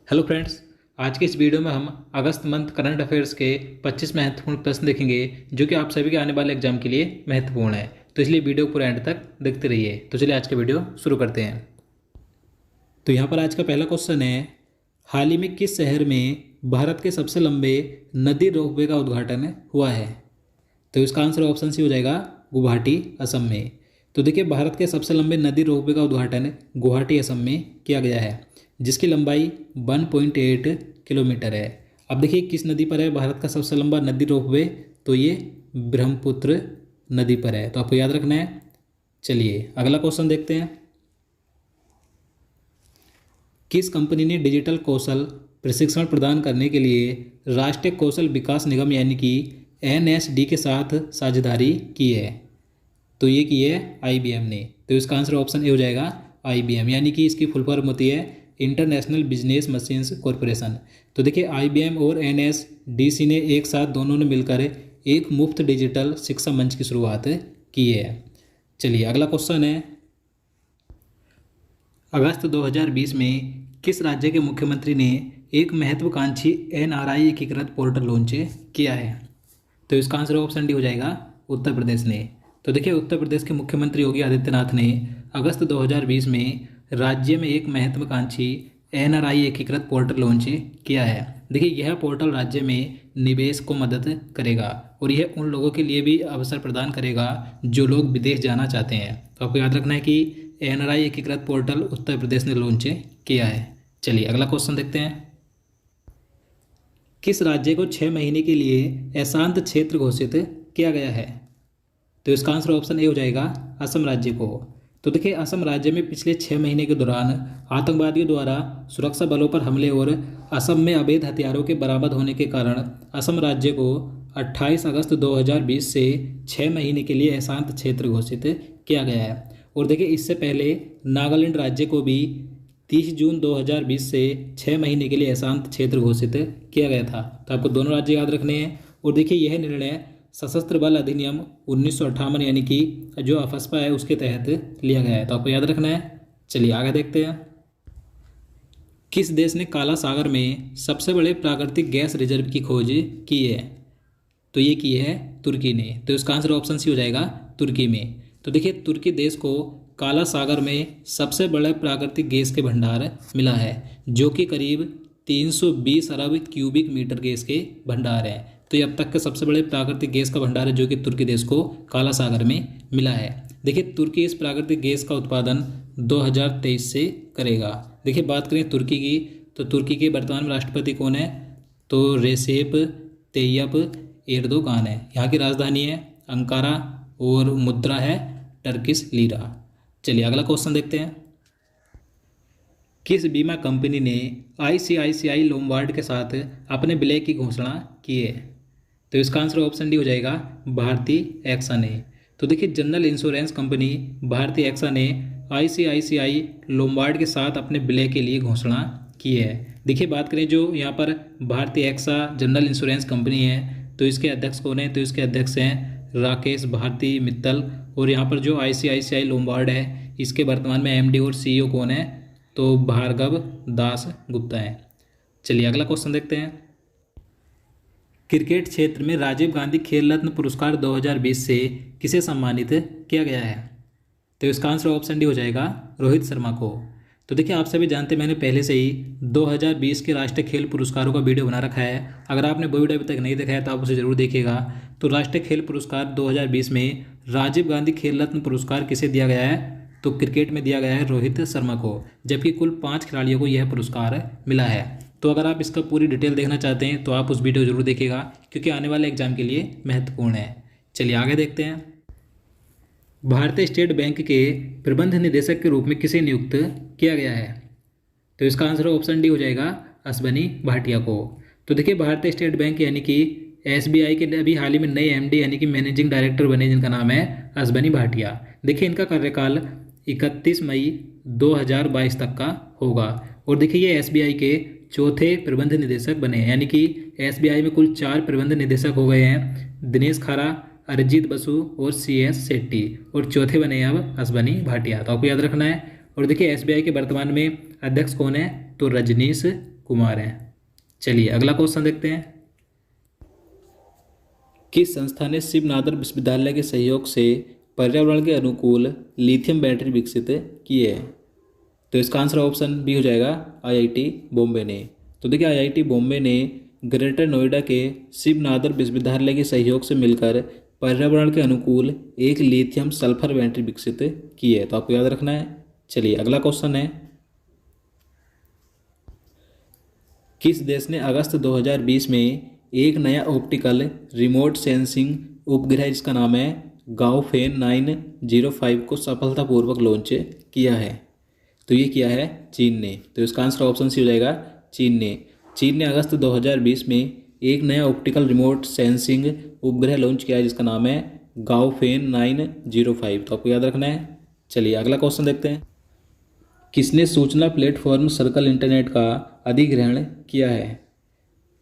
Hello friends. आज के इस वीडियो में हम अगस्त मंथ करंट अफेयर्स के 25 महत्वपूर्ण प्रश्न देखेंगे जो कि आप सभी के आने वाले एग्जाम के लिए महत्वपूर्ण है। तो इसलिए वीडियो पूरा एंड तक देखते रहिए। तो चलिए आज का वीडियो शुरू करते हैं। तो यहाँ पर आज का पहला क्वेश्चन है, हाल ही में किस शहर में भारत के सबसे लंबे नदी रोपवे का उद्घाटन हुआ है? तो इसका आंसर ऑप्शन सी हो जाएगा गुवाहाटी, असम में। तो देखिए, भारत के सबसे लंबे नदी रोपवे का उद्घाटन गुवाहाटी, असम में किया गया है, जिसकी लंबाई 1.8 किलोमीटर है। अब देखिए किस नदी पर है भारत का सबसे लंबा नदी रोपवे? तो ये ब्रह्मपुत्र नदी पर है। तो आपको याद रखना है। चलिए अगला क्वेश्चन देखते हैं। किस कंपनी ने डिजिटल कौशल प्रशिक्षण प्रदान करने के लिए राष्ट्रीय कौशल विकास निगम यानी कि NSD के साथ साझेदारी की है? तो ये की है IBM ने। तो इसका आंसर ऑप्शन ए हो जाएगा IBM, यानी कि इसकी फुल फॉर्म होती है इंटरनेशनल बिजनेस मशीन्स कॉरपोरेशन। तो देखिए IBM और NSDC ने एक साथ दोनों ने मिलकर एक मुफ्त डिजिटल शिक्षा मंच की शुरुआत की है। चलिए अगला क्वेश्चन है, अगस्त 2020 में किस राज्य के मुख्यमंत्री ने एक महत्वाकांक्षी NRI एकीकृत पोर्टल लॉन्च किया है? तो इसका आंसर ऑप्शन डी हो जाएगा उत्तर प्रदेश ने। तो देखिए उत्तर प्रदेश के मुख्यमंत्री योगी आदित्यनाथ ने अगस्त 2020 में राज्य में एक महत्वाकांक्षी NRI एकीकृत पोर्टल लॉन्च किया है। देखिए यह पोर्टल राज्य में निवेश को मदद करेगा और यह उन लोगों के लिए भी अवसर प्रदान करेगा जो लोग विदेश जाना चाहते हैं। तो आपको याद रखना है कि NRI एकीकृत पोर्टल उत्तर प्रदेश ने लॉन्च किया है। चलिए अगला क्वेश्चन देखते हैं। किस राज्य को 6 महीने के लिए अशांत क्षेत्र घोषित किया गया है? तो इसका आंसर ऑप्शन ए हो जाएगा असम राज्य को। तो देखिए असम राज्य में पिछले 6 महीने के दौरान आतंकवादियों द्वारा सुरक्षा बलों पर हमले और असम में अवैध हथियारों के बरामद होने के कारण असम राज्य को 28 अगस्त 2020 से 6 महीने के लिए अशांत क्षेत्र घोषित किया गया है। और देखिए इससे पहले नागालैंड राज्य को भी 30 जून 2020 से 6 महीने के लिए अशांत क्षेत्र घोषित किया गया था। तो आपको दोनों राज्य याद रखने हैं। और देखिए यह निर्णय सशस्त्र बल अधिनियम 1958 यानी कि जो अफस्पा है उसके तहत लिया गया है। तो आपको याद रखना है। चलिए आगे देखते हैं। किस देश ने काला सागर में सबसे बड़े प्राकृतिक गैस रिजर्व की खोज की है? तो ये की है तुर्की ने। तो इसका आंसर ऑप्शन सी हो जाएगा तुर्की में। तो देखिए तुर्की देश को काला सागर में सबसे बड़े प्राकृतिक गैस के भंडार मिला है, जो कि करीब 320 अरब क्यूबिक मीटर गैस के भंडार हैं। तो ये अब तक के सबसे बड़े प्राकृतिक गैस का भंडार है जो कि तुर्की देश को काला सागर में मिला है। देखिए तुर्की इस प्राकृतिक गैस का उत्पादन 2023 से करेगा। देखिए बात करें तुर्की की, तो तुर्की के वर्तमान में राष्ट्रपति कौन है? तो रेसेप तैयप एर्दोगान है। यहाँ की राजधानी है अंकारा और मुद्रा है टर्किश लीरा। चलिए अगला क्वेश्चन देखते हैं। किस बीमा कंपनी ने ICICI लोम्बार्ड के साथ अपने विलय की घोषणा की है? तो इसका आंसर ऑप्शन डी हो जाएगा भारतीय एक्सा ने। तो देखिए जनरल इंश्योरेंस कंपनी भारतीय एक्सा ने ICICI लोम्बार्ड के साथ अपने विलय के लिए घोषणा की है। देखिए बात करें जो यहाँ पर भारतीय एक्सा जनरल इंश्योरेंस कंपनी है, तो इसके अध्यक्ष कौन है? तो इसके अध्यक्ष हैं राकेश भारती मित्तल। और यहाँ पर जो ICICI लोम्बार्ड है इसके वर्तमान में MD और CEO कौन है? तो भार्गव दास गुप्ता है। चलिए अगला क्वेश्चन देखते हैं। क्रिकेट क्षेत्र में राजीव गांधी खेल रत्न पुरस्कार 2020 से किसे सम्मानित किया गया है? तो इसका आंसर ऑप्शन डी हो जाएगा रोहित शर्मा को। तो देखिए आप सभी जानते हैं मैंने पहले से ही 2020 के राष्ट्रीय खेल पुरस्कारों का वीडियो बना रखा है। अगर आपने वो वीडियो अभी तक नहीं देखा है तो आप उसे जरूर देखिएगा। तो राष्ट्रीय खेल पुरस्कार 2020 में राजीव गांधी खेल रत्न पुरस्कार किसे दिया गया है? तो क्रिकेट में दिया गया है रोहित शर्मा को, जबकि कुल 5 खिलाड़ियों को यह पुरस्कार मिला है। तो अगर आप इसका पूरी डिटेल देखना चाहते हैं तो आप उस वीडियो जरूर देखिएगा, क्योंकि आने वाले एग्जाम के लिए महत्वपूर्ण है। चलिए आगे देखते हैं। भारतीय स्टेट बैंक के प्रबंध निदेशक के रूप में किसे नियुक्त किया गया है? तो इसका आंसर ऑप्शन डी हो जाएगा अश्वनी भाटिया को। तो देखिए भारतीय स्टेट बैंक यानी कि SBI के अभी हाल ही में नए MD यानी कि मैनेजिंग डायरेक्टर बने, जिनका नाम है अश्वनी भाटिया। देखिए इनका कार्यकाल 31 मई 2022 तक का होगा। और देखिए ये SBI के चौथे प्रबंध निदेशक बने हैं, यानी कि SBI में कुल 4 प्रबंध निदेशक हो गए हैं, दिनेश खारा, अरिजीत बसु और CS शेट्टी। और चौथे बने अब अश्वनी भाटिया। तो आपको याद रखना है। और देखिए SBI के वर्तमान में अध्यक्ष कौन है? तो रजनीश कुमार हैं। चलिए अगला क्वेश्चन देखते हैं। किस संस्था ने शिव नादर विश्वविद्यालय के सहयोग से पर्यावरण के अनुकूल लिथियम बैटरी विकसित की है? तो इसका आंसर ऑप्शन बी हो जाएगा आईआईटी बॉम्बे ने। तो देखिए आईआईटी बॉम्बे ने ग्रेटर नोएडा के शिव नादर विश्वविद्यालय के सहयोग से मिलकर पर्यावरण के अनुकूल एक लिथियम सल्फर बैटरी विकसित की है। तो आपको याद रखना है। चलिए अगला क्वेश्चन है, किस देश ने अगस्त 2020 में एक नया ऑप्टिकल रिमोट सेंसिंग उपग्रह जिसका नाम है गाओफेन 905 को सफलतापूर्वक लॉन्च किया है? तो ये किया है चीन ने। तो इसका आंसर ऑप्शन सी हो जाएगा चीन ने अगस्त 2020 में एक नया ऑप्टिकल रिमोट सेंसिंग उपग्रह लॉन्च किया है जिसका नाम है गाओफेन 905। तो आपको याद रखना है। चलिए अगला क्वेश्चन देखते हैं। किसने सूचना प्लेटफॉर्म सर्कल इंटरनेट का अधिग्रहण किया है?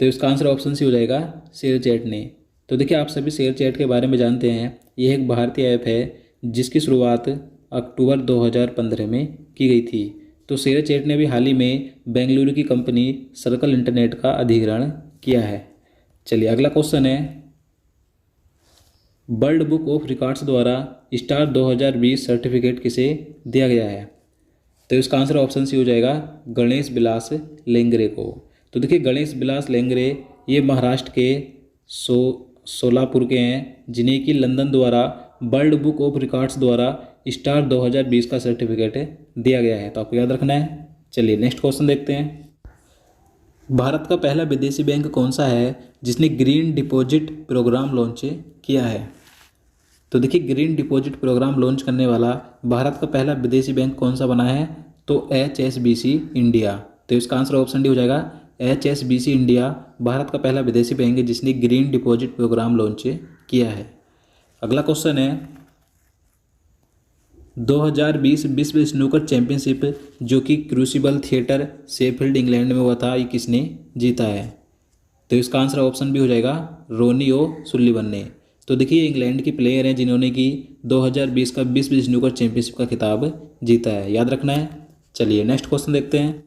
तो इसका आंसर ऑप्शन सी हो जाएगा शेयरचैट ने। तो देखिए आप सभी शेयरचैट के बारे में जानते हैं। यह एक भारतीय ऐप है जिसकी शुरुआत अक्टूबर 2015 में की गई थी। तो शेयरचैट ने भी हाल ही में बेंगलुरु की कंपनी सर्कल इंटरनेट का अधिग्रहण किया है। चलिए अगला क्वेश्चन है, वर्ल्ड बुक ऑफ रिकॉर्ड्स द्वारा स्टार 2020 सर्टिफिकेट किसे दिया गया है? तो इसका आंसर ऑप्शन सी हो जाएगा गणेश बिलास लेंगरे को। तो देखिए गणेश बिलास लेंगरे ये महाराष्ट्र के सोलापुर के हैं, जिन्हें कि लंदन द्वारा वर्ल्ड बुक ऑफ रिकॉर्ड्स द्वारा स्टार 2020 का सर्टिफिकेट दिया गया है। तो आपको याद रखना है। चलिए नेक्स्ट क्वेश्चन देखते हैं। भारत का पहला विदेशी बैंक कौन सा है जिसने ग्रीन डिपॉजिट प्रोग्राम लॉन्च किया है? तो देखिए ग्रीन डिपॉजिट प्रोग्राम लॉन्च करने वाला भारत का पहला विदेशी बैंक कौन सा बना है? तो HSBC इंडिया। तो इसका आंसर ऑप्शन डी हो जाएगा HSBC इंडिया भारत का पहला विदेशी बैंक है जिसने ग्रीन डिपॉजिट प्रोग्राम लॉन्च किया है। अगला क्वेश्चन है, 2020 विश्व स्नूकर चैंपियनशिप जो कि क्रूसिबल थिएटर शेफील्ड इंग्लैंड में हुआ था, ये किसने जीता है? तो इसका आंसर ऑप्शन भी हो जाएगा रोनी ओ सुल्लिवन ने। तो देखिए इंग्लैंड की प्लेयर हैं जिन्होंने कि 2020 का विश्व स्नूकर चैंपियनशिप का खिताब जीता है, याद रखना है। चलिए नेक्स्ट क्वेश्चन देखते हैं।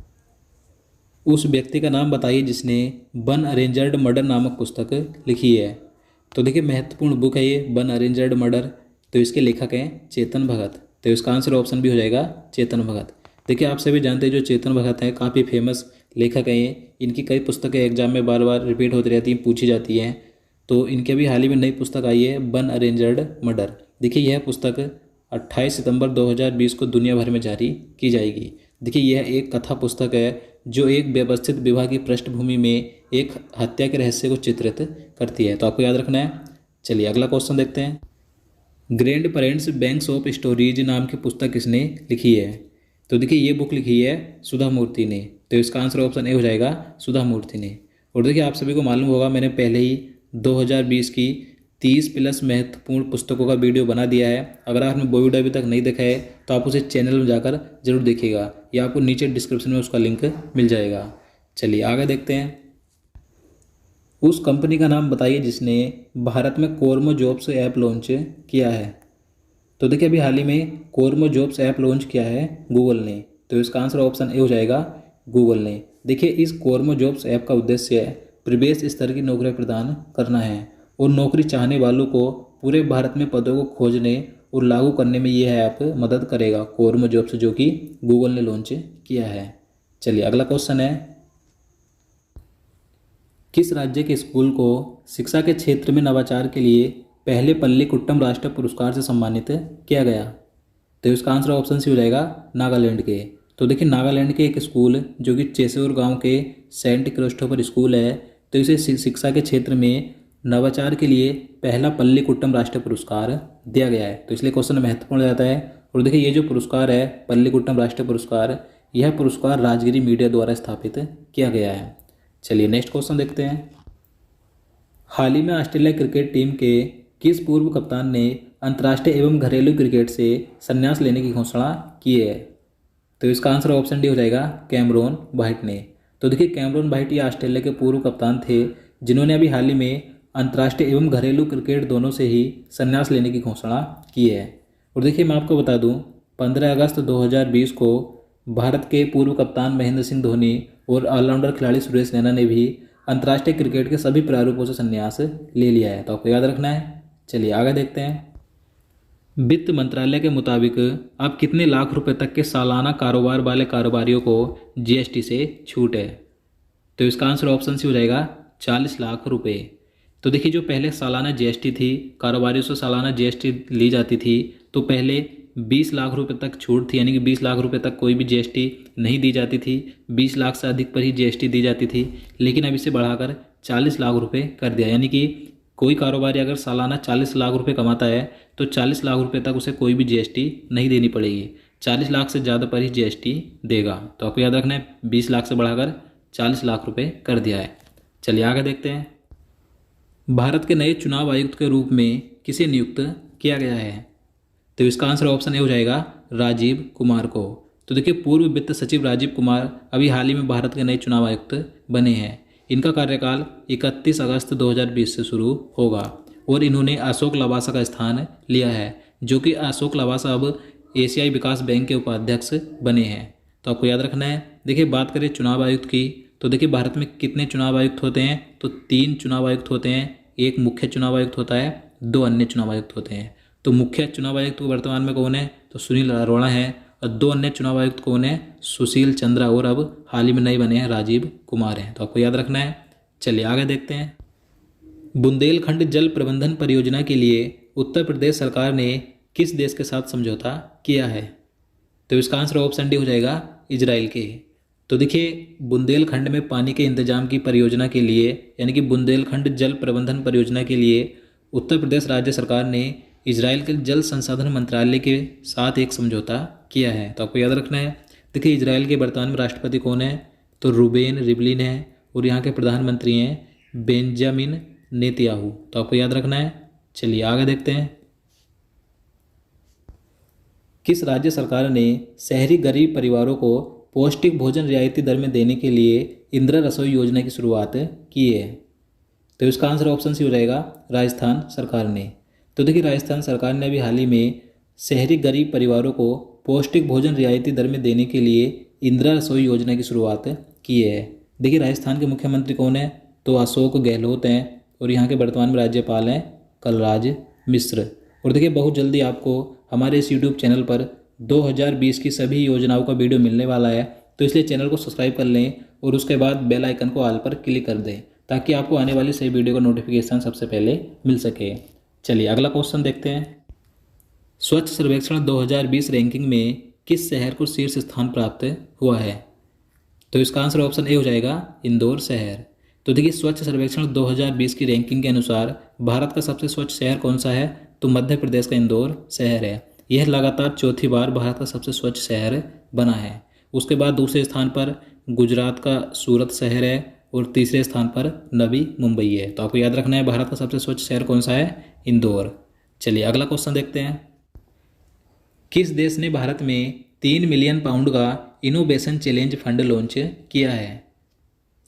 उस व्यक्ति का नाम बताइए जिसने वन अरेंजर्ड मर्डर नामक पुस्तक लिखी है। तो देखिए महत्वपूर्ण बुक है ये वन अरेंजर्ड मर्डर। तो इसके लेखक हैं चेतन भगत। तो इसका आंसर ऑप्शन भी हो जाएगा चेतन भगत। देखिए आप सभी जानते हैं जो चेतन भगत हैं काफ़ी फेमस लेखक हैं ये। इनकी कई पुस्तकें एग्जाम में बार बार रिपीट होती रहती हैं, पूछी जाती हैं। तो इनके भी हाल ही में नई पुस्तक आई है वन अरेंजर्ड मर्डर। देखिए यह पुस्तक 28 सितंबर 2020 को दुनिया भर में जारी की जाएगी। देखिए यह एक कथा पुस्तक है जो एक व्यवस्थित विवाह की पृष्ठभूमि में एक हत्या के रहस्य को चित्रित करती है। तो आपको याद रखना है। चलिए अगला क्वेश्चन देखते हैं। Grand parents banks of stories नाम की पुस्तक किसने लिखी है? तो देखिए ये बुक लिखी है सुधा मूर्ति ने। तो इसका आंसर ऑप्शन ए हो जाएगा सुधा मूर्ति ने। और देखिए आप सभी को मालूम होगा मैंने पहले ही 2020 की 30+ महत्वपूर्ण पुस्तकों का वीडियो बना दिया है। अगर आपने वो वीडियो अभी तक नहीं देखा है तो आप उसे चैनल में जाकर जरूर देखिएगा या आपको नीचे डिस्क्रिप्शन में उसका लिंक मिल जाएगा। चलिए आगे देखते हैं। उस कंपनी का नाम बताइए जिसने भारत में कोरमो जॉब्स ऐप लॉन्च किया है। तो देखिए अभी हाल ही में कोरमो जॉब्स ऐप लॉन्च किया है गूगल ने। तो इसका आंसर ऑप्शन ए हो जाएगा गूगल ने। देखिए इस कोरमो जॉब्स ऐप का उद्देश्य प्रवेश स्तर की नौकरी प्रदान करना है और नौकरी चाहने वालों को पूरे भारत में पदों को खोजने और लागू करने में यह ऐप मदद करेगा। कोरमो जॉब्स जो कि गूगल ने लॉन्च किया है। चलिए अगला क्वेश्चन है, किस राज्य के स्कूल को शिक्षा के क्षेत्र में नवाचार के लिए पहले पल्लीकुट्टम राष्ट्रीय पुरस्कार से सम्मानित किया गया? तो इसका आंसर ऑप्शन सी हो जाएगा नागालैंड के। तो देखिए नागालैंड के एक स्कूल जो कि चेसूर गांव के सेंट क्रिस्टोफर स्कूल है, तो इसे शिक्षा के क्षेत्र में नवाचार के लिए पहला पल्लीकुट्टम राष्ट्रीय पुरस्कार दिया गया है। तो इसलिए क्वेश्चन महत्वपूर्ण रहता है। और देखिए ये जो पुरस्कार है पल्लीकुट्टम राष्ट्रीय पुरस्कार, यह पुरस्कार राजगिरी मीडिया द्वारा स्थापित किया गया है। चलिए नेक्स्ट क्वेश्चन देखते हैं। हाल ही में ऑस्ट्रेलिया क्रिकेट टीम के किस पूर्व कप्तान ने अंतर्राष्ट्रीय एवं घरेलू क्रिकेट से संन्यास लेने की घोषणा की है? तो इसका आंसर ऑप्शन डी हो जाएगा कैमरॉन व्हाइट ने। तो देखिए कैमरॉन व्हाइट ये ऑस्ट्रेलिया के पूर्व कप्तान थे जिन्होंने अभी हाल ही में अंतर्राष्ट्रीय एवं घरेलू क्रिकेट दोनों से ही संन्यास लेने की घोषणा की है। और देखिए मैं आपको बता दूं 15 अगस्त 2020 को भारत के पूर्व कप्तान महेंद्र सिंह धोनी और ऑलराउंडर खिलाड़ी सुरेश रैना ने भी अंतर्राष्ट्रीय क्रिकेट के सभी प्रारूपों से संन्यास ले लिया है। तो आपको याद रखना है। चलिए आगे देखते हैं। वित्त मंत्रालय के मुताबिक अब कितने लाख रुपए तक के सालाना कारोबार वाले कारोबारियों को जीएसटी से छूट है? तो इसका आंसर ऑप्शन सी हो जाएगा 40 लाख रुपए। तो देखिए, जो पहले सालाना जीएसटी थी, कारोबारियों से सालाना जीएसटी ली जाती थी, तो पहले 20 लाख रुपए तक छूट थी, यानी कि 20 लाख रुपए तक कोई भी जीएसटी नहीं दी जाती थी, 20 लाख से अधिक पर ही जीएसटी दी जाती थी। लेकिन अब इसे बढ़ाकर 40 लाख रुपए कर दिया, यानी कि कोई कारोबारी अगर सालाना 40 लाख रुपए कमाता है तो 40 लाख रुपए तक उसे कोई भी जीएसटी नहीं देनी पड़ेगी, 40 लाख से ज़्यादा पर ही जीएसटी देगा। तो आपको याद रखना है, 20 लाख से बढ़ाकर 40 लाख रुपए कर दिया है। चलिए आगे देखते हैं। भारत के नए चुनाव आयुक्त के रूप में किसे नियुक्त किया गया है? तो इसका आंसर ऑप्शन ए हो जाएगा राजीव कुमार को। तो देखिए, पूर्व वित्त सचिव राजीव कुमार अभी हाल ही में भारत के नए चुनाव आयुक्त बने हैं। इनका कार्यकाल 31 अगस्त 2020 से शुरू होगा और इन्होंने अशोक लवासा का स्थान लिया है, जो कि अशोक लवासा अब एशियाई विकास बैंक के उपाध्यक्ष बने हैं। तो आपको याद रखना है। देखिए, बात करें चुनाव आयुक्त की, तो देखिए भारत में कितने चुनाव आयुक्त होते हैं? तो 3 चुनाव आयुक्त होते हैं। एक मुख्य चुनाव आयुक्त होता है, 2 अन्य चुनाव आयुक्त होते हैं। तो मुख्य चुनाव आयुक्त वर्तमान में कौन है? तो सुनील अरोड़ा है। और 2 अन्य चुनाव आयुक्त कौन है? सुशील चंद्रा, और अब हाल ही में नए बने हैं राजीव कुमार हैं। तो आपको याद रखना है। चलिए आगे देखते हैं। बुंदेलखंड जल प्रबंधन परियोजना के लिए उत्तर प्रदेश सरकार ने किस देश के साथ समझौता किया है? तो इसका आंसर ऑप्शन डी हो जाएगा इजराइल के। तो देखिए, बुंदेलखंड में पानी के इंतजाम की परियोजना के लिए, यानी कि बुंदेलखंड जल प्रबंधन परियोजना के लिए उत्तर प्रदेश राज्य सरकार ने इजराइल के जल संसाधन मंत्रालय के साथ एक समझौता किया है। तो आपको याद रखना है। देखिए, इजराइल के वर्तमान में राष्ट्रपति कौन है? तो रूबेन रिवलिन है, और यहाँ के प्रधानमंत्री हैं बेंजामिन नेतन्याहू। तो आपको याद रखना है। चलिए आगे देखते हैं। किस राज्य सरकार ने शहरी गरीब परिवारों को पौष्टिक भोजन रियायती दर में देने के लिए इंदिरा रसोई योजना की शुरुआत की है? तो इसका आंसर ऑप्शन सी हो जाएगा राजस्थान सरकार ने। तो देखिए, राजस्थान सरकार ने अभी हाल ही में शहरी गरीब परिवारों को पौष्टिक भोजन रियायती दर में देने के लिए इंदिरा रसोई योजना की शुरुआत की है। देखिए, राजस्थान के मुख्यमंत्री कौन है? तो अशोक गहलोत हैं, और यहाँ के वर्तमान में राज्यपाल हैं कलराज मिश्र। और देखिए, बहुत जल्दी आपको हमारे इस यूट्यूब चैनल पर 2020 की सभी योजनाओं का वीडियो मिलने वाला है। तो इसलिए चैनल को सब्सक्राइब कर लें और उसके बाद बेल आइकन को ऑल पर क्लिक कर दें, ताकि आपको आने वाली सही वीडियो का नोटिफिकेशन सबसे पहले मिल सके। चलिए अगला क्वेश्चन देखते हैं। स्वच्छ सर्वेक्षण 2020 रैंकिंग में किस शहर को शीर्ष स्थान प्राप्त हुआ है? तो इसका आंसर ऑप्शन ए हो जाएगा इंदौर शहर। तो देखिए, स्वच्छ सर्वेक्षण 2020 की रैंकिंग के अनुसार भारत का सबसे स्वच्छ शहर कौन सा है? तो मध्य प्रदेश का इंदौर शहर है। यह लगातार चौथी बार भारत का सबसे स्वच्छ शहर बना है। उसके बाद दूसरे स्थान पर गुजरात का सूरत शहर है, और तीसरे स्थान पर नवी मुंबई है। तो आपको याद रखना है, भारत का सबसे स्वच्छ शहर कौन सा है? इंदौर। चलिए अगला क्वेश्चन देखते हैं। किस देश ने भारत में 3 मिलियन पाउंड का इनोवेशन चैलेंज फंड लॉन्च किया है?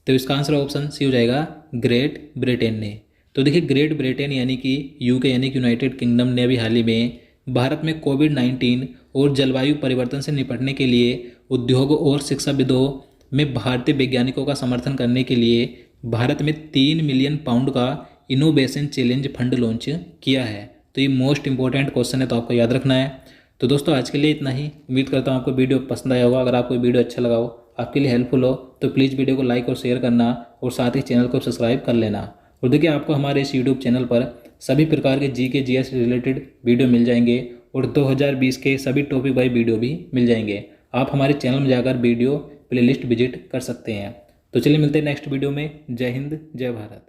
तो इसका आंसर ऑप्शन सी हो जाएगा ग्रेट ब्रिटेन ने। तो देखिए, ग्रेट ब्रिटेन यानी कि यूके यानी कि यूनाइटेड किंगडम ने अभी हाल ही में भारत में कोविड-19 और जलवायु परिवर्तन से निपटने के लिए उद्योगों और शिक्षाविदों में भारतीय वैज्ञानिकों का समर्थन करने के लिए भारत में 3 मिलियन पाउंड का इनोवेशन चैलेंज फंड लॉन्च किया है। तो ये मोस्ट इंपॉर्टेंट क्वेश्चन है, तो आपको याद रखना है। तो दोस्तों, आज के लिए इतना ही। उम्मीद करता हूँ आपको वीडियो पसंद आया होगा। अगर आपको वीडियो अच्छा लगा हो, आपके लिए हेल्पफुल हो, तो प्लीज़ वीडियो को लाइक और शेयर करना, और साथ ही चैनल को सब्सक्राइब कर लेना। और देखिए, आपको हमारे इस यूट्यूब चैनल पर सभी प्रकार के जीके जीएस रिलेटेड वीडियो मिल जाएंगे, और 2020 के सभी टॉपिक वाइज वीडियो भी मिल जाएंगे। आप हमारे चैनल में जाकर वीडियो प्लेलिस्ट विजिट कर सकते हैं। तो चलिए मिलते हैं नेक्स्ट वीडियो में। जय हिंद, जय भारत।